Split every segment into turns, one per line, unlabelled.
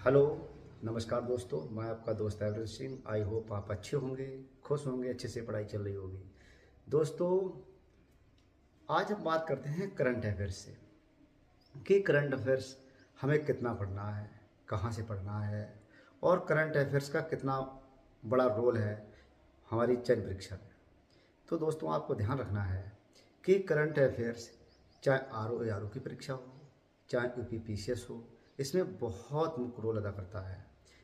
Hello, नमस्कार दोस्तों। मैं आपका दोस्त एवरेज सिंह। आई होप आप अच्छे होंगे, खुश होंगे, अच्छे से पढ़ाई चल रही होगी। दोस्तों, आज हम बात करते हैं करंट अफेयर्स से कि करंट अफेयर्स हमें कितना पढ़ना है, कहाँ से पढ़ना है और करंट अफेयर्स का कितना बड़ा रोल है हमारी चयन परीक्षा में। तो दोस्तों, आपको ध्यान रखना है कि करंट अफेयर्स चाहे आर ओ की परीक्षा हो, चाहे UPPCS हो, इसमें बहुत मुख्य रोल अदा करता है,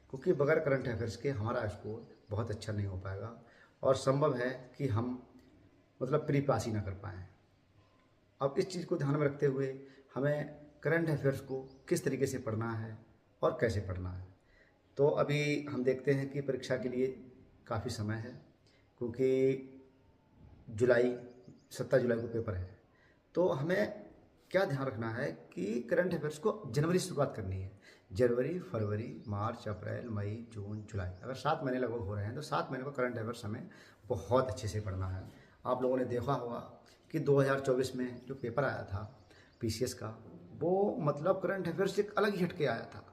क्योंकि बगैर करंट अफेयर्स के हमारा स्कोर बहुत अच्छा नहीं हो पाएगा और संभव है कि हम प्री पास ही ना कर पाएँ। अब इस चीज़ को ध्यान में रखते हुए हमें करंट अफेयर्स को किस तरीके से पढ़ना है और कैसे पढ़ना है। तो अभी हम देखते हैं कि परीक्षा के लिए काफ़ी समय है, क्योंकि जुलाई 17 जुलाई को पेपर है। तो हमें क्या ध्यान रखना है कि करंट अफेयर्स को जनवरी से शुरुआत करनी है। जनवरी, फरवरी, मार्च, अप्रैल, मई, जून, जुलाई, अगर 7 महीने लगभग हो रहे हैं तो 7 महीने को करंट अफेयर्स हमें बहुत अच्छे से पढ़ना है। आप लोगों ने देखा होगा कि 2024 में जो पेपर आया था PCS का, वो करंट अफेयर्स से एक अलग ही हटके आया था।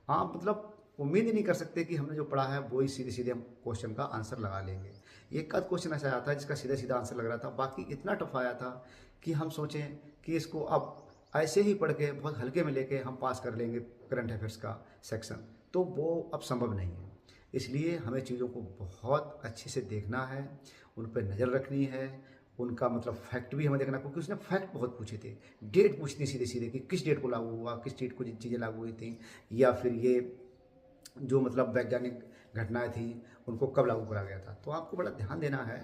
आप उम्मीद ही नहीं कर सकते कि हमने जो पढ़ा है वो ही सीधे सीधे हम क्वेश्चन का आंसर लगा लेंगे। एक आध क्वेश्चन ऐसा आया था जिसका सीधा सीधा आंसर लग रहा था, बाकी इतना टफ आया था कि हम सोचें कि इसको अब ऐसे ही पढ़ के बहुत हल्के में लेके हम पास कर लेंगे करंट अफेयर्स का सेक्शन, तो वो अब संभव नहीं है। इसलिए हमें चीज़ों को बहुत अच्छे से देखना है, उन पर नज़र रखनी है, उनका फैक्ट भी हमें देखना, क्योंकि उसने फैक्ट बहुत पूछे थे। डेट पूछनी सीधे सीधे कि किस डेट को लागू हुआ, किस डेट को चीज़ें लागू हुई थी, या फिर ये जो वैज्ञानिक घटनाएं थी उनको कब लागू करा गया था। तो आपको बड़ा ध्यान देना है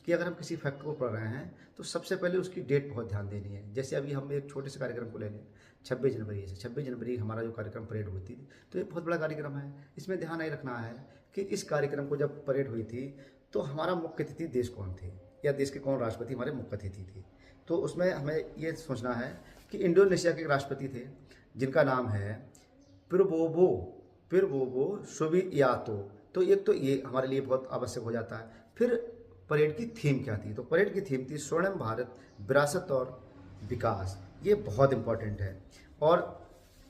कि अगर हम किसी फैक्ट को पढ़ रहे हैं तो सबसे पहले उसकी डेट बहुत ध्यान देनी है। जैसे अभी हम एक छोटे से कार्यक्रम को ले लें, 26 जनवरी से 26 जनवरी हमारा जो कार्यक्रम परेड हुई थी, तो ये बहुत बड़ा कार्यक्रम है। इसमें ध्यान नहीं रखना है कि इस कार्यक्रम को जब परेड हुई थी तो हमारा मुख्य अतिथि देश कौन थे, या देश के कौन राष्ट्रपति हमारे मुख्य अतिथि थे। तो उसमें हमें ये सोचना है कि इंडोनेशिया के राष्ट्रपति थे जिनका नाम है पिरबोबो पिरबोबो सुबियातो। तो एक तो ये हमारे लिए बहुत आवश्यक हो जाता है। फिर परेड की थीम क्या थी, तो परेड की थीम थी स्वर्णिम भारत, विरासत और विकास। ये बहुत इंपॉर्टेंट है। और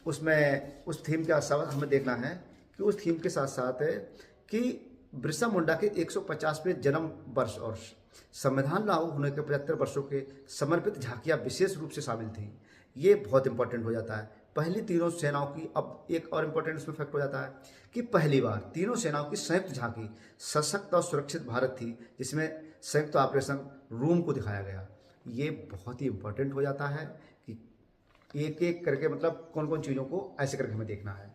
उसमें उस थीम के साथ हमें देखना है कि उस थीम के साथ साथ है कि बिरसा मुंडा के 150वें जन्म वर्ष और संविधान लागू होने के 75 वर्षों के समर्पित झांकियां विशेष रूप से शामिल थी। ये बहुत इंपॉर्टेंट हो जाता है। पहली तीनों सेनाओं की, अब एक और इम्पोर्टेंट इसमें फैक्ट हो जाता है कि पहली बार तीनों सेनाओं की संयुक्त झांकी सशक्त और सुरक्षित भारत थी, जिसमें संयुक्त ऑपरेशन रूम को दिखाया गया। ये बहुत ही इम्पोर्टेंट हो जाता है कि एक एक करके कौन कौन चीज़ों को ऐसे करके हमें देखना है।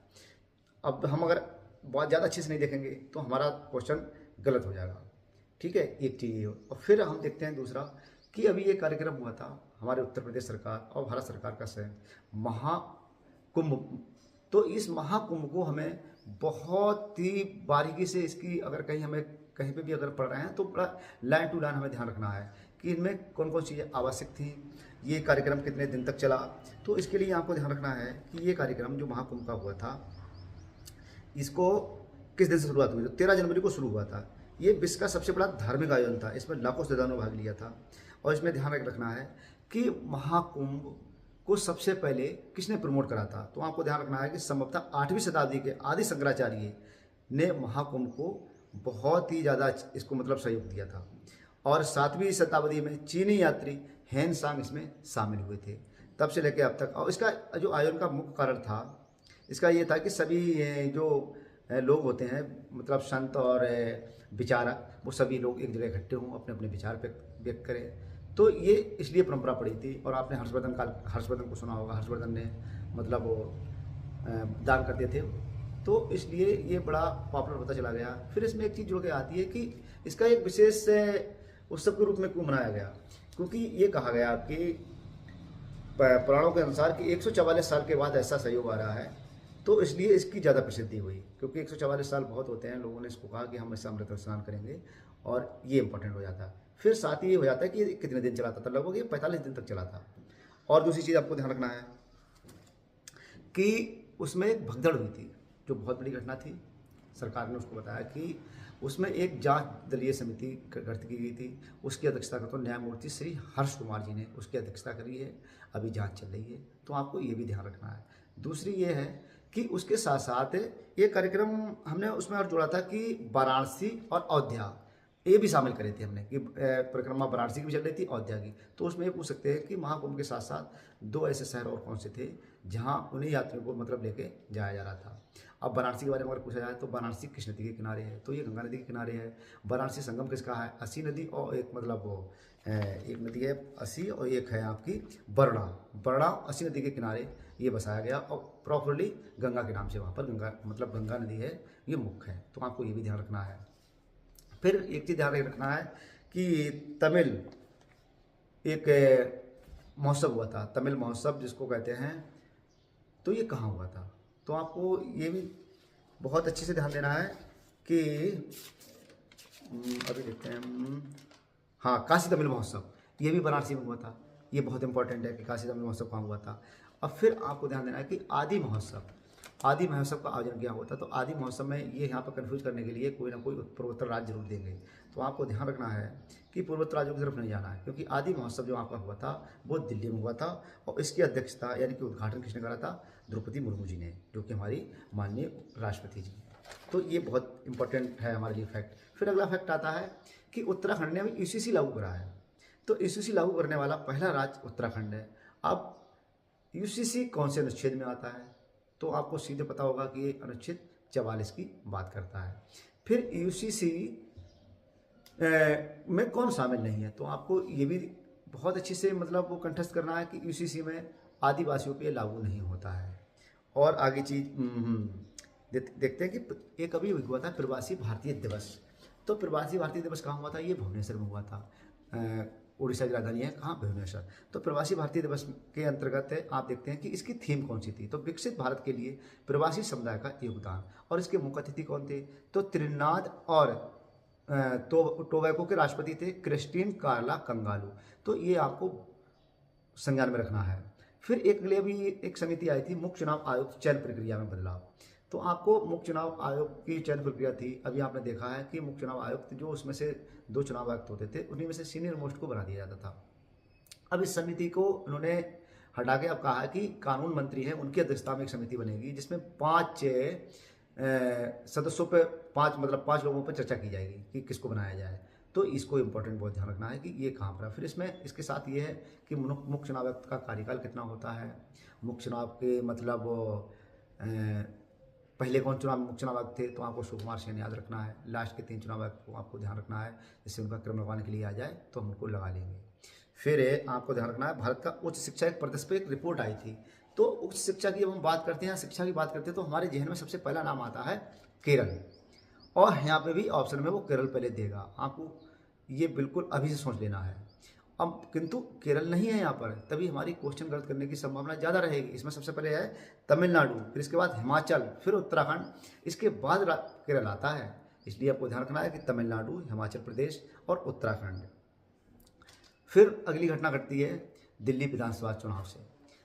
अब हम अगर बहुत ज़्यादा अच्छे से नहीं देखेंगे तो हमारा क्वेश्चन गलत हो जाएगा। ठीक है, एक चीज़ ये हो। और फिर हम देखते हैं दूसरा कि अभी ये कार्यक्रम हुआ था हमारे उत्तर प्रदेश सरकार और भारत सरकार का संयुक्त महाकुंभ। तो इस महाकुंभ को हमें बहुत ही बारीकी से, इसकी अगर कहीं हमें कहीं पे भी अगर पढ़ रहे हैं तो बड़ा लाइन टू लाइन हमें ध्यान रखना है कि इनमें कौन कौन चीज़ें आवश्यक थी, ये कार्यक्रम कितने दिन तक चला। तो इसके लिए आपको ध्यान रखना है कि ये कार्यक्रम जो महाकुंभ का हुआ था, इसको किस दिन से शुरुआत हुई, तो 13 जनवरी को शुरू हुआ था। ये विश्व का सबसे बड़ा धार्मिक आयोजन था, इसमें लाखों श्रद्धालुओं ने भाग लिया था। और इसमें ध्यान रखना है कि महाकुंभ को सबसे पहले किसने प्रमोट करा था, तो आपको ध्यान रखना है कि संभवतः 8वीं शताब्दी के आदि शंकराचार्य ने महाकुंभ को बहुत ही ज़्यादा इसको सहयोग दिया था। और 7वीं शताब्दी में चीनी यात्री हेन सांग इसमें शामिल हुए थे। तब से लेकर अब तक, और इसका जो आयोजन का मुख्य कारण था, इसका ये था कि सभी जो लोग होते हैं, संत और विचारक, वो सभी लोग एक जगह इकट्ठे हों, अपने अपने विचार व्यक्त करें। तो ये इसलिए परंपरा पड़ी थी। और आपने हर्षवर्धन को सुना होगा, हर्षवर्धन ने वो दान करते थे, तो इसलिए ये बड़ा पॉपुलर होता चला गया। फिर इसमें एक चीज़ जो कि आती है कि इसका एक विशेष उत्सव के रूप में क्यों मनाया गया, क्योंकि ये कहा गया कि पुराणों के अनुसार कि 144 साल के बाद ऐसा सहयोग आ रहा है, तो इसलिए इसकी ज़्यादा प्रसिद्धि हुई, क्योंकि 144 साल बहुत होते हैं। लोगों ने इसको कहा कि हम इससे अमृत स्नान करेंगे, और ये इंपॉर्टेंट हो जाता है। फिर साथ ही ये हो जाता है कि ये कितने दिन चला था, लगभग ये 45 दिन तक चला था। और दूसरी चीज़ आपको ध्यान रखना है कि उसमें एक भगदड़ हुई थी, जो बहुत बड़ी घटना थी। सरकार ने उसको बताया कि उसमें एक जांच दलीय समिति गठित की गई थी, उसकी अध्यक्षता करते न्यायमूर्ति श्री हर्ष कुमार जी ने उसकी अध्यक्षता करी है। अभी जांच चल रही है, तो आपको ये भी ध्यान रखना है। दूसरी ये है कि उसके साथ साथ ये कार्यक्रम हमने उसमें और जोड़ा था कि वाराणसी और अयोध्या ये भी शामिल करे थे हमने कि परिक्रमा वाराणसी की भी चल रही थी, अयोध्या की। तो उसमें ये पूछ सकते हैं कि महाकुंभ के साथ साथ 2 ऐसे शहर और कौन से थे जहाँ उन्हीं यात्रियों को मतलब लेके जाया जा रहा था। अब वाराणसी के बारे में अगर पूछा जाए तो वाराणसी किस नदी के किनारे है, तो ये गंगा नदी के किनारे है। वाराणसी संगम किसका है, असी नदी, और एक मतलब वो एक नदी है असी और एक है आपकी वरुणा। वरुणा असी नदी के किनारे ये बसाया गया और प्रॉपरली गंगा के नाम से वहाँ पर गंगा मतलब गंगा नदी है, ये मुख्य है। तो आपको ये भी ध्यान रखना है। फिर एक चीज़ ध्यान रखना है कि तमिल एक महोत्सव हुआ था, तमिल महोत्सव जिसको कहते हैं, तो ये कहाँ हुआ था। तो आपको ये भी बहुत अच्छे से ध्यान देना है कि अभी देखते हैं हाँ, काशी तमिल महोत्सव ये भी वाराणसी में हुआ था। ये बहुत इंपॉर्टेंट है कि काशी तमिल महोत्सव कहाँ हुआ था। अब फिर आपको ध्यान देना है कि आदि महोत्सव का आयोजन क्या होता है। तो आदि महोत्सव में ये यहाँ पर कन्फ्यूज करने के लिए कोई ना कोई पूर्वोत्तर राज्य जरूर देंगे। तो आपको ध्यान रखना है कि पूर्वोत्तर राज्यों की तरफ नहीं जाना है, क्योंकि आदि महोत्सव जो आपका हुआ था वो दिल्ली में हुआ था और इसकी अध्यक्षता यानी कि उद्घाटन किसने करा था, द्रौपदी मुर्मू जी ने, जो कि हमारी माननीय राष्ट्रपति जी। तो ये बहुत इंपॉर्टेंट है हमारे लिए फैक्ट। फिर अगला फैक्ट आता है कि उत्तराखंड ने अभी यूसीसी लागू करा है। तो यूसीसी लागू करने वाला पहला राज्य उत्तराखंड है। अब यूसीसी कौन से अनुच्छेद में आता है, तो आपको सीधे पता होगा कि ये अनुच्छेद 44 की बात करता है। फिर यूसीसी में कौन शामिल नहीं है, तो आपको ये भी बहुत अच्छे से मतलब वो कंठस्थ करना है कि यूसीसी में आदिवासियों पे लागू नहीं होता है। और आगे चीज देखते हैं कि एक अभी हुआ था प्रवासी भारतीय दिवस। तो प्रवासी भारतीय दिवस कहाँ हुआ था, ये भुवनेश्वर में हुआ था। उड़ीसा की राजधानी है कहाँ, भुवनेश्वर। तो प्रवासी भारतीय दिवस के अंतर्गत आप देखते हैं कि इसकी थीम कौन सी थी, तो विकसित भारत के लिए प्रवासी समुदाय का योगदान। और इसके मुख्य अतिथि कौन थे, तो त्रिनाद और टोबैको के राष्ट्रपति थे क्रिस्टीन कार्ला कंगालू। तो ये आपको संज्ञान में रखना है। फिर एक लिए भी एक समिति आई थी मुख्य चुनाव आयोग चयन प्रक्रिया में बदलाव। तो आपको मुख्य चुनाव आयोग की चयन प्रक्रिया थी, अभी आपने देखा है कि मुख्य चुनाव आयुक्त जो उसमें से 2 चुनाव आयुक्त होते थे, उन्हीं में से सीनियर मोस्ट को बना दिया जाता था। अब इस समिति को उन्होंने हटा के अब कहा है कि कानून मंत्री है उनकी अध्यक्षता में एक समिति बनेगी, जिसमें 5 सदस्यों पर 5 लोगों पर चर्चा की जाएगी कि किसको बनाया जाए। तो इसको इम्पोर्टेंट बहुत ध्यान रखना है कि ये कहाँ पर है। फिर इसमें इसके साथ ये है कि मुख्य चुनाव आयुक्त का कार्यकाल कितना होता है, मुख्य चुनाव के मतलब पहले कौन मुख्य चुनाव आयुक्त थे, तो आपको सुकुमार सेन याद रखना है। लास्ट के 3 चुनाव आयुक्त को आपको ध्यान रखना है, जिससे उनका क्रम लगवाने के लिए आ जाए तो हम उनको लगा लेंगे। फिर आपको ध्यान रखना है भारत का उच्च शिक्षा एक प्रदेश पर एक रिपोर्ट आई थी। तो उच्च शिक्षा की जब हम बात करते हैं, शिक्षा की बात करते हैं, तो हमारे जहन में सबसे पहला नाम आता है केरल। और यहाँ पे भी ऑप्शन में वो केरल पहले देगा, आपको ये बिल्कुल अभी से सोच लेना है। अब किंतु केरल नहीं है यहाँ पर, तभी हमारी क्वेश्चन गलत करने की संभावना ज़्यादा रहेगी। इसमें सबसे पहले है तमिलनाडु, फिर इसके बाद हिमाचल, फिर उत्तराखंड, इसके बाद केरल आता है। इसलिए आपको ध्यान रखना है कि तमिलनाडु, हिमाचल प्रदेश और उत्तराखंड। फिर अगली घटना घटती है दिल्ली विधानसभा चुनाव से।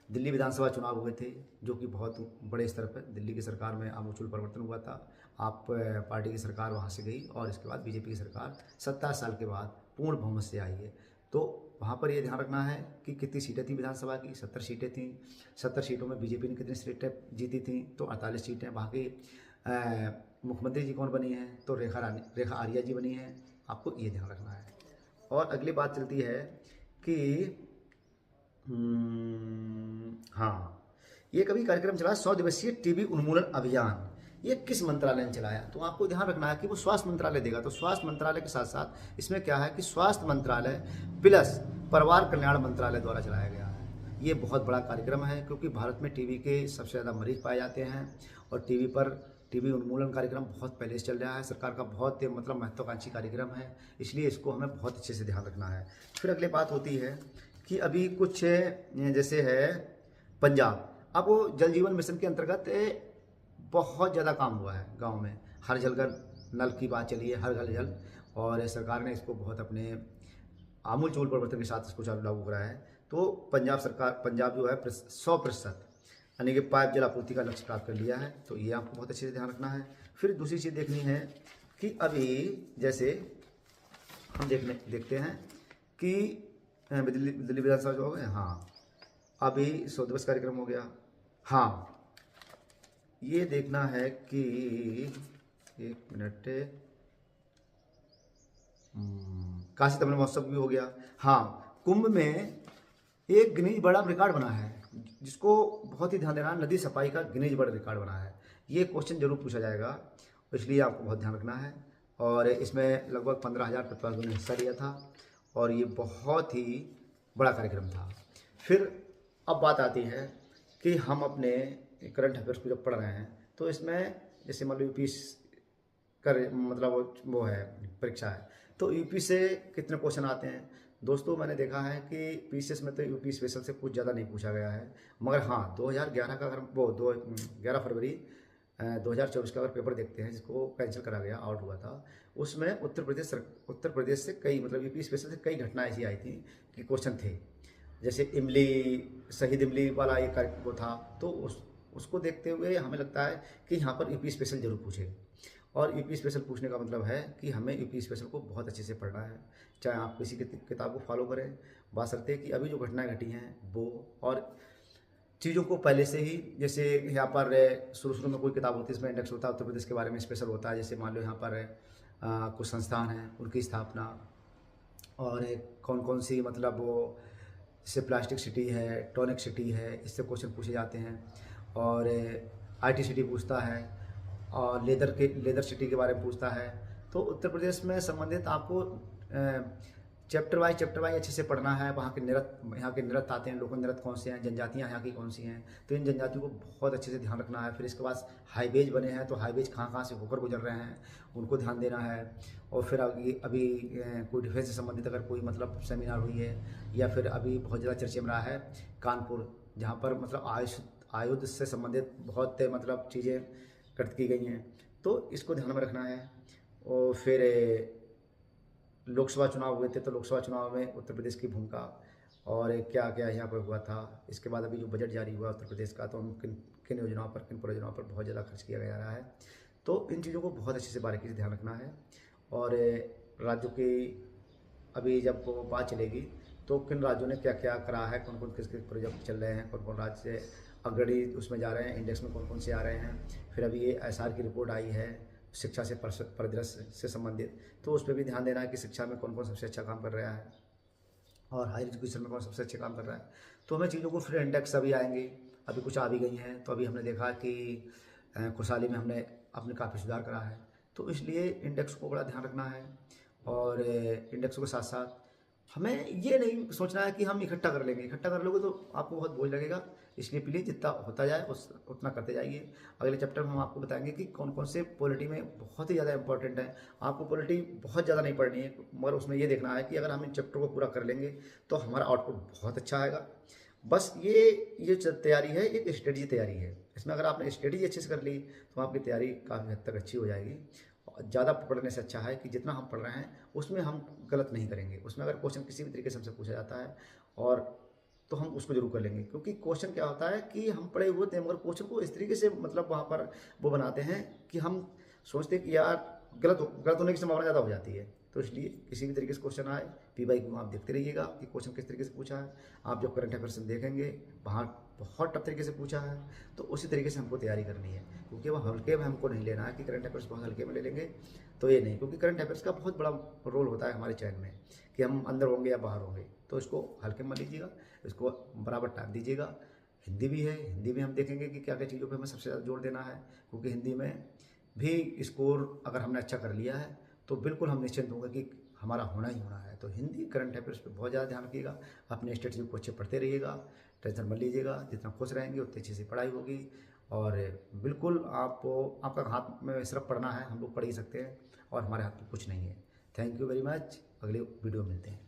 दिल्ली विधानसभा चुनाव हुए थे जो कि बहुत बड़े स्तर पर दिल्ली की सरकार में आमूल परिवर्तन हुआ था। आप पार्टी की सरकार वहाँ से गई और इसके बाद बीजेपी की सरकार 27 साल के बाद पूर्ण बहुमत से आई है। तो वहाँ पर ये ध्यान रखना है कि कितनी सीटें थी विधानसभा की, 70 सीटें थीं। 70 सीटों में बीजेपी ने कितनी सीटें जीती थी, तो 48 सीटें। वहाँ की मुख्यमंत्री जी कौन बनी हैं, तो रेखा आर्या जी बनी हैं। आपको ये ध्यान रखना है। और अगली बात चलती है कि हाँ, ये कभी कार्यक्रम चला 100 दिवसीय टीबी उन्मूलन अभियान, ये किस मंत्रालय ने चलाया, तो आपको ध्यान रखना है कि वो स्वास्थ्य मंत्रालय देगा। तो स्वास्थ्य मंत्रालय के साथ साथ इसमें क्या है कि स्वास्थ्य मंत्रालय प्लस परिवार कल्याण मंत्रालय द्वारा चलाया गया है। ये बहुत बड़ा कार्यक्रम है क्योंकि भारत में टीबी के सबसे ज़्यादा मरीज पाए जाते हैं और टीबी उन्मूलन कार्यक्रम बहुत पहले से चल रहा है। सरकार का बहुत मतलब महत्वाकांक्षी कार्यक्रम है, इसलिए इसको हमें बहुत अच्छे से ध्यान रखना है। फिर अगली बात होती है कि अभी कुछ जैसे है पंजाब, अब वो जल जीवन मिशन के अंतर्गत बहुत ज़्यादा काम हुआ है गांव में। हर जल घर नल की बात चली है, हर घर जल, और सरकार ने इसको बहुत अपने आमूल परिवर्तन के साथ इसको चालू लागू कराया है। तो पंजाब जो है 100% यानी कि पाइप जल आपूर्ति का लक्ष्य प्राप्त कर लिया है। तो ये आपको बहुत अच्छे से ध्यान रखना है। फिर दूसरी चीज़ देखनी है कि अभी जैसे हम देखते हैं कि दिल्ली विधानसभा जो हो गए, हाँ अभी 100 दिवस कार्यक्रम हो गया। हाँ, ये देखना है कि एक मिनट, काशी तमिल महोत्सव भी हो गया। हाँ, कुंभ में एक गिनीज वर्ल्ड रिकॉर्ड बना है, जिसको बहुत ही ध्यान देना है। नदी सफाई का गिनीज वर्ल्ड रिकॉर्ड बना है। ये क्वेश्चन जरूर पूछा जाएगा, इसलिए आपको बहुत ध्यान रखना है। और इसमें लगभग 15,000 प्रतिभागियों ने हिस्सा लिया था और ये बहुत ही बड़ा कार्यक्रम था। फिर अब बात आती है कि हम अपने करंट अफेयर्स को जब पढ़ रहे हैं तो इसमें जैसे मान लो यूपी कर मतलब वो है परीक्षा है, तो यूपी से कितने क्वेश्चन आते हैं। दोस्तों मैंने देखा है कि पीसीएस में तो यूपी स्पेशल से कुछ ज़्यादा नहीं पूछा गया है, मगर हाँ 2011 का अगर वो 11 फरवरी 2024 का अगर पेपर देखते हैं, जिसको कैंसिल करा गया, आउट हुआ था, उसमें उत्तर प्रदेश से कई मतलब यूपी स्पेशल से कई घटनाएं ऐसी आई थी कि क्वेश्चन थे। जैसे इमली, शहीद इमली वाला ये वो था, तो उसको देखते हुए हमें लगता है कि यहाँ पर यूपी स्पेशल जरूर पूछे। और यूपी स्पेशल पूछने का मतलब है कि हमें यूपी स्पेशल को बहुत अच्छे से पढ़ना है, चाहे आप किसी किताब को फॉलो करें। बात करते हैं कि अभी जो घटनाएं घटी हैं वो, और चीज़ों को पहले से ही, जैसे यहाँ पर शुरू में कोई किताब होती है, इसमें इंडेक्स होता है उत्तर प्रदेश के बारे में स्पेशल होता है। जैसे मान लो यहाँ पर कुछ संस्थान हैं, उनकी स्थापना, और कौन कौन सी मतलब वो, जैसे प्लास्टिक सिटी है, टॉनिक सिटी है, इससे क्वेश्चन पूछे जाते हैं। और आईटी सिटी पूछता है, और लेदर सिटी के बारे में पूछता है। तो उत्तर प्रदेश में संबंधित आपको चैप्टर वाइज अच्छे से पढ़ना है। वहाँ के नृत्य आते हैं, लोक नृत्य कौन से हैं, जनजातियाँ यहाँ की कौन सी हैं, तो इन जनजातियों को बहुत अच्छे से ध्यान रखना है। फिर इसके बाद हाईवेज बने हैं, तो हाईवेज कहाँ से होकर गुजर रहे हैं, उनको ध्यान देना है। और फिर अभी कोई डिफेंस से संबंधित अगर कोई मतलब सेमिनार हुई है, या फिर अभी बहुत ज़्यादा चर्चे में रहा है कानपुर, जहाँ पर मतलब आयुध से संबंधित बहुत मतलब चीज़ें कृत की गई हैं, तो इसको ध्यान में रखना है। और फिर लोकसभा चुनाव हुए थे, तो लोकसभा चुनाव में उत्तर प्रदेश की भूमिका और क्या क्या यहाँ पर हुआ था। इसके बाद अभी जो बजट जारी हुआ उत्तर प्रदेश का, तो हम किन योजनाओं पर, किन परियोजनाओं पर बहुत ज़्यादा खर्च किया जा रहा है, तो इन चीज़ों को बहुत अच्छे से बारीकी से ध्यान रखना है। और राज्यों की अभी जब वो बात चलेगी, तो किन राज्यों ने क्या क्या करा है, कौन कौन किस किस प्रोजेक्ट चल रहे हैं, कौन कौन राज्य अग्रणी उसमें जा रहे हैं, इंडेक्स में कौन कौन से आ रहे हैं। फिर अभी ये एसआर की रिपोर्ट आई है शिक्षा से परिदृश्य से संबंधित, तो उस पर भी ध्यान देना है कि शिक्षा में कौन कौन सबसे अच्छा काम कर रहा है, और हायर एजुकेशन में कौन सबसे अच्छे काम कर रहा है। तो हमें चीज़ों को, फिर इंडेक्स अभी आएंगे, अभी कुछ आ भी गई हैं। तो अभी हमने देखा कि खुशहाली में हमने अपने काफ़ी सुधार करा है, तो इसलिए इंडेक्स को बड़ा ध्यान रखना है। और इंडेक्स के साथ साथ हमें ये नहीं सोचना है कि हम इकट्ठा कर लेंगे। इकट्ठा कर लोगे तो आपको बहुत बोझ लगेगा, इसलिए प्लीज़ जितना होता जाए उतना करते जाइए। अगले चैप्टर में हम आपको बताएंगे कि कौन कौन से पॉलिटी में बहुत ही ज़्यादा इंपॉर्टेंट है। आपको पॉलिटी बहुत ज़्यादा नहीं पढ़नी है, मगर उसमें ये देखना है कि अगर हम इन चैप्टर को पूरा कर लेंगे तो हमारा आउटपुट बहुत अच्छा आएगा। बस ये तैयारी है, एक स्ट्रेटजी तैयारी है। इसमें अगर आपने स्ट्रेटजी अच्छे से कर ली तो आपकी तैयारी काफ़ी हद तक अच्छी हो जाएगी। ज़्यादा पढ़ने से अच्छा है कि जितना हम पढ़ रहे हैं उसमें हम गलत नहीं करेंगे। उसमें अगर क्वेश्चन किसी भी तरीके से हमसे पूछा जाता है और तो हम उसको जरूर कर लेंगे, क्योंकि क्वेश्चन क्या होता है कि हम पढ़े हुए थे, मगर क्वेश्चन को इस तरीके से मतलब वहाँ पर वो बनाते हैं कि हम सोचते हैं कि यार गलत होने की संभावना ज़्यादा हो जाती है। तो इसलिए किसी भी तरीके से क्वेश्चन आए, PYQ आप देखते रहिएगा कि क्वेश्चन किस तरीके से पूछा है। आप जब करंट अफेयर्स देखेंगे वहाँ बहुत टफ तरीके से पूछा है, तो उसी तरीके से हमको तैयारी करनी है, क्योंकि वो हल्के में हमको नहीं लेना है कि करंट अफेयर्स बहुत हल्के में ले लेंगे, तो ये नहीं। क्योंकि करंट अफेयर्स का बहुत बड़ा रोल होता है हमारे चयन में कि हम अंदर होंगे या बाहर होंगे, तो इसको हल्के में लीजिएगा, इसको बराबर टाइम दीजिएगा। हिंदी भी है, हिंदी में हम देखेंगे कि क्या क्या चीज़ों पर हमें सबसे ज़्यादा जोर देना है, क्योंकि हिंदी में भी स्कोर अगर हमने अच्छा कर लिया है तो बिल्कुल हम निश्चिंत होंगे कि हमारा होना ही होना है। तो हिंदी करंट अफेयर्स पे बहुत ज़्यादा ध्यान रखिएगा, अपने स्ट्रेटजी को अच्छे पढ़ते रहिएगा, टेंशन मत लीजिएगा। जितना खुश रहेंगे उतनी अच्छी से पढ़ाई होगी, और बिल्कुल आपको आपका हाथ में सिर्फ पढ़ना है, हम लोग पढ़ ही सकते हैं और हमारे हाथ में कुछ नहीं है। थैंक यू वेरी मच, अगले वीडियो मिलते हैं।